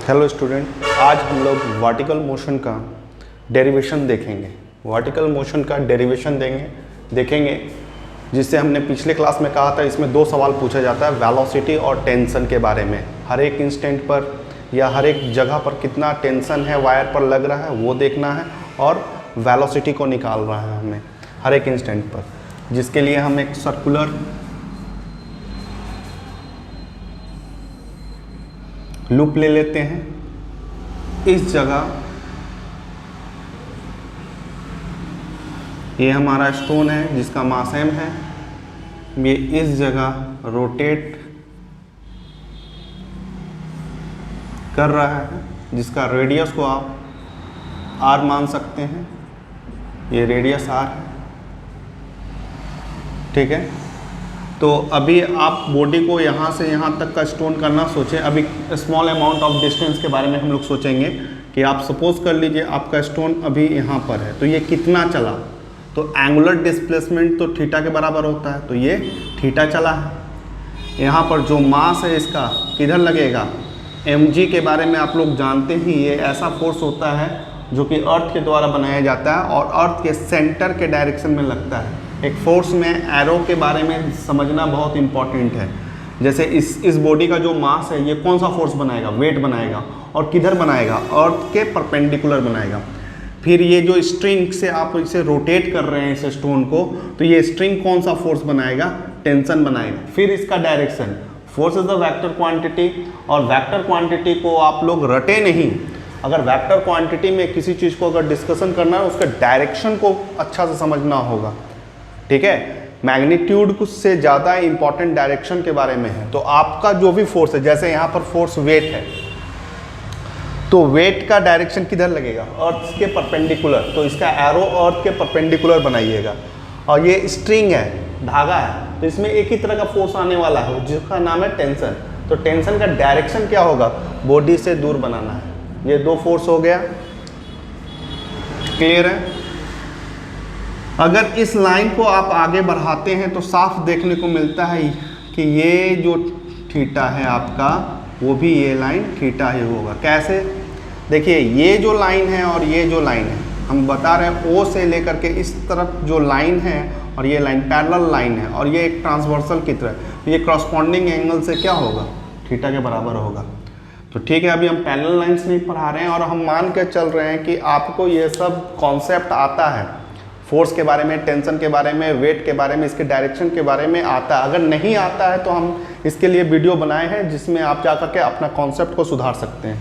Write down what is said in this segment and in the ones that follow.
Hello student, आज हम लोग वर्टिकल मोशन का डेरिवेशन देखेंगे। वर्टिकल मोशन का डेरिवेशन देखेंगे जिससे हमने पिछले क्लास में कहा था, इसमें दो सवाल पूछा जाता है, वेलोसिटी और टेंशन के बारे में। हर एक इंस्टेंट पर या हर एक जगह पर कितना टेंशन है वायर पर लग रहा है वो देखना है, और वेलोसिटी को निकाल रहा है हमें हर एक इंस्टेंट पर, जिसके लिए हम एक सर्कुलर लूप ले लेते हैं। इस जगह ये हमारा स्टोन है जिसका मास m है, ये इस जगह रोटेट कर रहा है जिसका रेडियस को आप r मान सकते हैं। ये रेडियस r है, ठीक है। तो अभी आप बॉडी को यहाँ से यहाँ तक का स्टोन करना सोचें। अभी स्मॉल अमाउंट ऑफ डिस्टेंस के बारे में हम लोग सोचेंगे कि आप सपोज कर लीजिए आपका स्टोन अभी यहाँ पर है, तो ये कितना चला, तो एंगुलर डिस्प्लेसमेंट तो थीटा के बराबर होता है, तो ये थीटा चला है। यहाँ पर जो मास है इसका किधर लगेगा, mg के बारे में आप लोग जानते ही, ये ऐसा फोर्स होता है जो कि अर्थ के द्वारा बनाया जाता है और अर्थ के सेंटर के डायरेक्शन में लगता है। एक फोर्स में एरो के बारे में समझना बहुत इंपॉर्टेंट है। जैसे इस बॉडी का जो मास है ये कौन सा फोर्स बनाएगा, वेट बनाएगा, और किधर बनाएगा, अर्थ के परपेंडिकुलर बनाएगा। फिर ये जो स्ट्रिंग से आप इसे रोटेट कर रहे हैं इस स्टोन को, तो ये स्ट्रिंग कौन सा फोर्स बनाएगा, टेंशन बनाएगा। फिर इसका direction, force is the vector quantity, और वेक्टर क्वांटिटी को आप लोग रटे नहीं। अगर वेक्टर क्वांटिटी में किसी चीज़ को अगर डिस्कशन करना है, उसके डायरेक्शन को अच्छा से समझना होगा, ठीक है। मैग्नीट्यूड से ज़्यादा इंपॉर्टेंट डायरेक्शन के बारे में है। तो आपका जो भी फोर्स है, जैसे यहाँ पर फोर्स वेट है, तो वेट का डायरेक्शन किधर लगेगा, अर्थ के परपेंडिकुलर, तो इसका एरो अर्थ के परपेंडिकुलर बनाइएगा। और ये स्ट्रिंग है, धागा है, तो इसमें एक ही तरह का फोर्स आने वाला है जिसका नाम है टेंशन। तो टेंशन का डायरेक्शन क्या होगा, बॉडी से दूर बनाना है। ये दो फोर्स हो गया, क्लियर है। अगर इस लाइन को आप आगे बढ़ाते हैं तो साफ देखने को मिलता है कि ये जो थीटा है आपका, वो भी ये लाइन थीटा ही होगा। कैसे, देखिए ये जो लाइन है और ये जो लाइन है, हम बता रहे हैं ओ से लेकर के इस तरफ जो लाइन है और ये लाइन पैरेलल लाइन है, और ये एक ट्रांसवर्सल की तरह, तो ये करस्पॉन्डिंग एंगल से क्या होगा, थीटा के बराबर होगा। तो ठीक है, अभी हम पैरेलल लाइंस नहीं पढ़ा रहे हैं और हम मान के चल रहे हैं कि आपको ये सब कॉन्सेप्ट आता है, फोर्स के बारे में, टेंशन के बारे में, वेट के बारे में, इसके डायरेक्शन के बारे में आता है। अगर नहीं आता है तो हम इसके लिए वीडियो बनाए हैं जिसमें आप जाकर के अपना कॉन्सेप्ट को सुधार सकते हैं,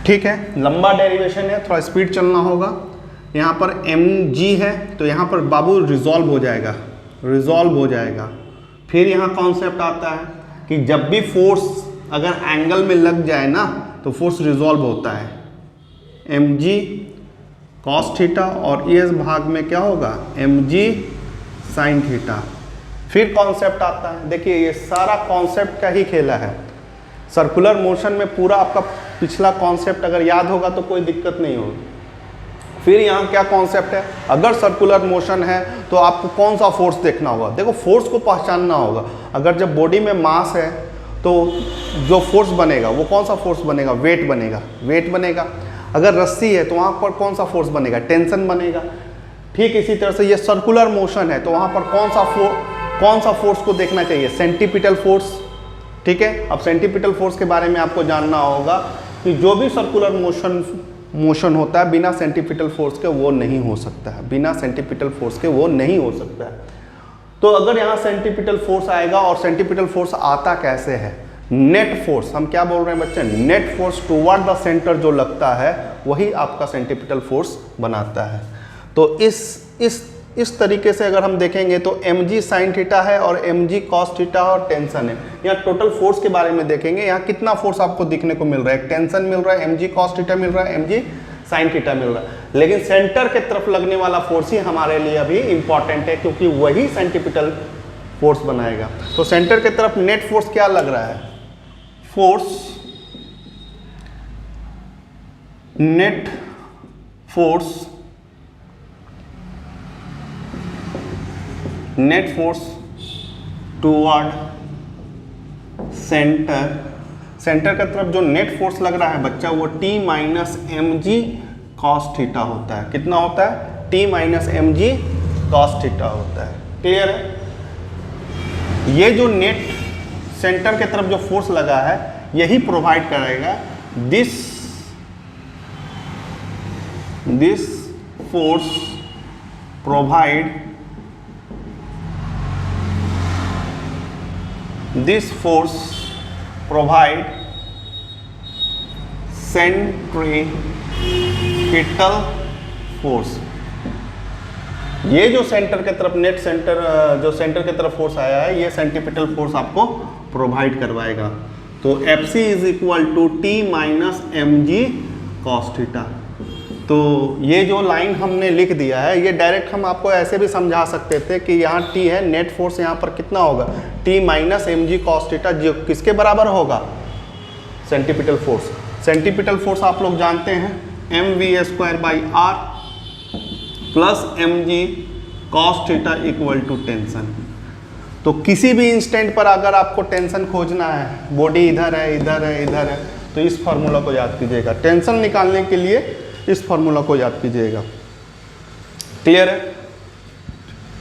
ठीक है। लंबा डेरिवेशन है, थोड़ा स्पीड चलना होगा। यहाँ पर mg है, तो यहाँ पर बाबू रिजॉल्व हो जाएगा, रिजॉल्व हो जाएगा। फिर यहाँ कॉन्सेप्ट आता है कि जब भी फोर्स अगर एंगल में लग जाए ना, तो फोर्स रिजॉल्व होता है, mg कॉस थीटा, और इस भाग में क्या होगा, mg साइन थीटा। फिर कॉन्सेप्ट आता है, देखिए ये सारा कॉन्सेप्ट का ही खेला है। सर्कुलर मोशन में पूरा आपका पिछला कॉन्सेप्ट अगर याद होगा तो कोई दिक्कत नहीं होगी। फिर यहाँ क्या कॉन्सेप्ट है, अगर सर्कुलर मोशन है तो आपको कौन सा फोर्स देखना होगा, देखो फोर्स को पहचानना होगा। अगर जब बॉडी में मास है तो जो फोर्स बनेगा वो कौन सा फोर्स बनेगा, वेट बनेगा, वेट बनेगा। अगर रस्सी है तो वहाँ पर कौन सा फोर्स बनेगा, टेंशन बनेगा। ठीक इसी तरह से ये सर्कुलर मोशन है तो वहाँ पर कौन सा फोर्स को देखना चाहिए, सेंटीपिटल फोर्स, ठीक है। अब सेंटीपिटल फोर्स के बारे में आपको जानना होगा कि जो भी सर्कुलर मोशन होता है बिना सेंटीपिटल फोर्स के वो नहीं हो सकता है, बिना सेंटीपिटल फोर्स के वो नहीं हो सकता है। तो अगर यहाँ सेंटीपिटल फोर्स आएगा, और सेंटीपिटल फोर्स आता कैसे है, नेट फोर्स, हम क्या बोल रहे हैं बच्चे, net force toward the centre जो लगता है वही आपका सेंटीपिटल फोर्स बनाता है। तो इस तरीके से अगर हम देखेंगे तो mg साइन थीटा है और mg कॉस थीटा और टेंशन है। यहाँ टोटल फोर्स के बारे में देखेंगे, यहाँ कितना फोर्स आपको दिखने को मिल रहा है, टेंशन मिल रहा है, mg कॉस थीटा मिल रहा है, mg साइन थीटा मिल रहा है। लेकिन सेंटर के तरफ लगने वाला फोर्स ही हमारे लिए अभी इंपॉर्टेंट है, क्योंकि वही सेंटीपिटल फोर्स बनाएगा। तो सेंटर के तरफ नेट फोर्स क्या लग रहा है, net force toward centre centre की तरफ जो नेट फोर्स लग रहा है बच्चा वो T minus m g cos theta होता है। कितना होता है? T minus m g cos theta होता है। क्लियर है? ये जो नेट सेंटर की तरफ जो फोर्स लगा है यही प्रोवाइड करेगा this force provide this force provide centripetal force। ये जो सेंटर के तरफ नेट सेंटर जो सेंटर के तरफ फोर्स आया है ये सेंट्रीपिटल फोर्स आपको प्रोवाइड करवाएगा। तो Fc is equal to T minus m g cos theta. तो ये जो लाइन हमने लिख दिया है ये डायरेक्ट हम आपको ऐसे भी समझा सकते थे कि यहाँ T है, नेट फोर्स यहाँ पर कितना होगा? T minus m g cos theta, जो किसके बराबर होगा? Centripetal force. सेंट्रीपिटल फोर्स आप लोग जानते हैं m v square by r plus m g cos theta equal to tension. तो किसी भी इंस्टेंट पर अगर आपको टेंशन खोजना है, बॉडी इधर है, इधर है, इधर है, तो इस फार्मूला को याद कीजिएगा। टेंशन निकालने के लिए इस फार्मूला को याद कीजिएगा। क्लियर है?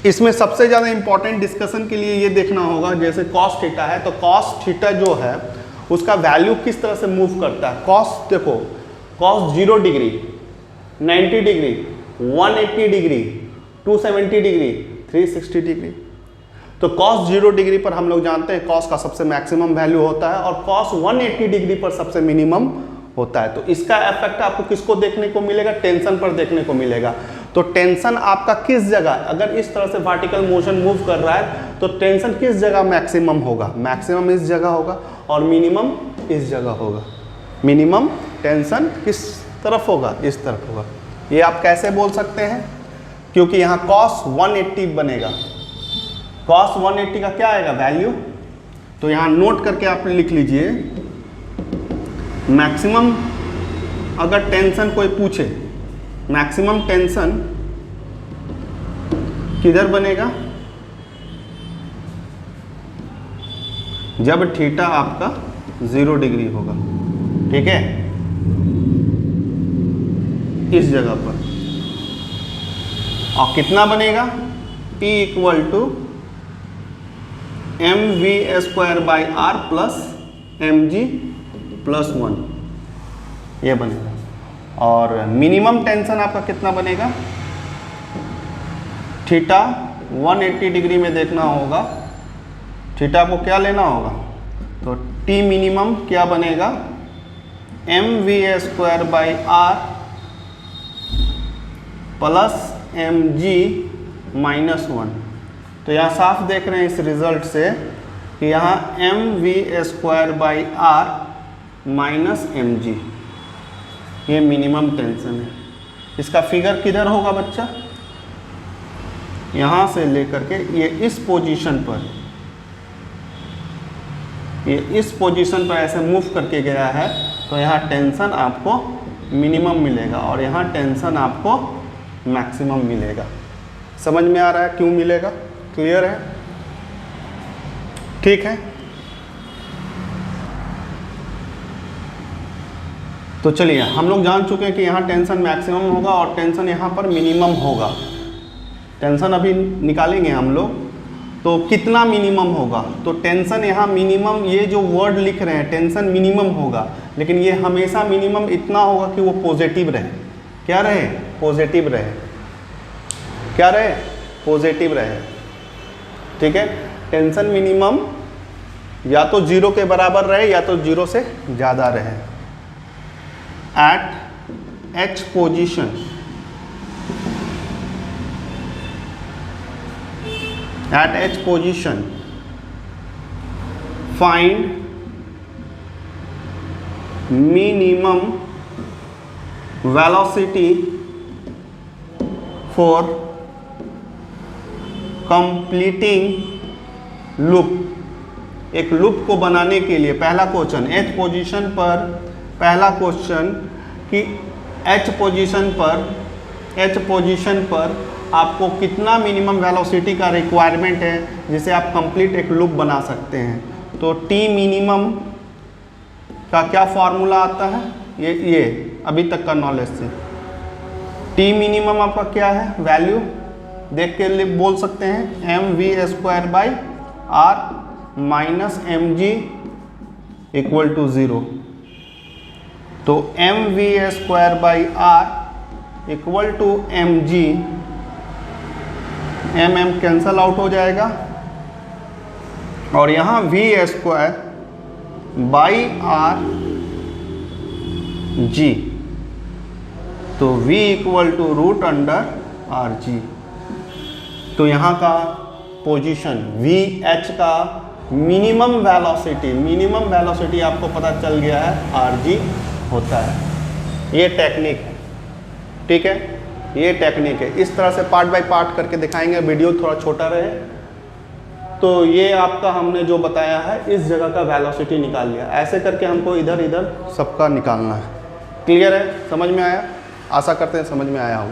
इसमें सबसे ज़्यादा इंपॉर्टेंट डिस्कशन के लिए ये देखना होगा, जैसे कॉस थीटा है तो कॉस थीटा जो है उसका वैल्यू किस तरह से मूव करता है। कॉस देखो, cos 0 degree, 90 degree, 180 degree, 270 degree, 360 degree. तो कॉस 0 डिग्री पर हम लोग जानते हैं कॉस का सबसे मैक्सिमम वैल्यू होता है और कॉस 180 डिग्री पर सबसे मिनिमम होता है। तो इसका इफेक्ट आपको किसको देखने को मिलेगा? टेंशन पर देखने को मिलेगा। तो टेंशन आपका किस जगह, अगर इस तरह से वर्टिकल मोशन मूव कर रहा है तो टेंशन किस जगह मैक्सिमम होगा? मैक्सिमम इस जगह होगा और मिनिमम इस जगह होगा। मिनिमम टेंशन किस तरफ होगा? इस तरफ होगा। ये आप कैसे बोल सकते हैं? क्योंकि यहाँ cos 180 बनेगा। cos 180 का क्या आएगा वैल्यू? तो यहाँ नोट करके आप लिख लीजिए, मैक्सिमम अगर टेंशन कोई पूछे, मैक्सिमम टेंशन किधर बनेगा? जब थीटा आपका 0 डिग्री होगा। ठीक है, इस जगह पर। और कितना बनेगा? T equal to m v square by r plus m g plus 1, ये बनेगा। और मिनिमम टेंशन आपका कितना बनेगा? थीटा 180 डिग्री में देखना होगा, थीटा को क्या लेना होगा? तो T मिनिमम क्या बनेगा? M v square by r plus m g minus 1। तो यहाँ साफ देख रहे हैं इस रिजल्ट से कि यहाँ m v square by r minus m g, ये मिनिमम टेंशन है। इसका फिगर किधर होगा बच्चा? यहाँ से लेकर के ये इस पोजीशन पर, ये इस पोजीशन पर ऐसे मूव करके गया है तो यहाँ टेंशन आपको मिनिमम मिलेगा और यहाँ टेंशन आपको मैक्सिमम मिलेगा। समझ में आ रहा है क्यों मिलेगा? क्लियर है? ठीक है, तो चलिए हम लोग जान चुके हैं कि यहाँ टेंशन मैक्सिमम होगा और टेंशन यहाँ पर मिनिमम होगा। टेंशन अभी निकालेंगे हम लोग, तो कितना मिनिमम होगा? तो टेंशन यहाँ मिनिमम, ये जो वर्ड लिख रहे हैं टेंशन मिनिमम होगा, लेकिन ये हमेशा मिनिमम इतना होगा कि वो पॉजिटिव रहे। क्या रहे? पॉजिटिव रहे। क्या रहे? पॉजिटिव रहे। ठीक है, टेंशन मिनिमम या तो 0 के बराबर रहे या तो 0 से ज़्यादा रहे। at H position, at H position find minimum velocity for completing loop। एक लूप को बनाने के लिए पहला क्वेश्चन H पोजीशन पर, पहला क्वेश्चन कि H पोजीशन पर आपको कितना मिनिमम वेलोसिटी का रिक्वायरमेंट है जिसे आप कंप्लीट एक लूप बना सकते हैं। तो T मिनिमम का क्या फॉर्मूला आता है, ये अभी तक का नॉलेज से। टी मिनिमम आपका क्या है, वैल्यू देख के लिए बोल सकते हैं, m v square by r minus m g equal to 0। तो m v square by r equal to m g, m m cancel out हो जाएगा और यहाँ v square by r g, तो v equal to root under r g. तो यहाँ का position v h का मिनिमम वेलोसिटी आपको पता चल गया है, आर जी होता है। ये टेक्निक है, ठीक है, ये टेक्निक है। इस तरह से पार्ट बाय पार्ट करके दिखाएंगे, वीडियो थोड़ा छोटा रहे। तो ये आपका हमने जो बताया है, इस जगह का वेलोसिटी निकाल लिया। ऐसे करके हमको इधर इधर सबका निकालना है। क्लियर है, समझ में आया? आशा करते हैं समझ में आया होगा।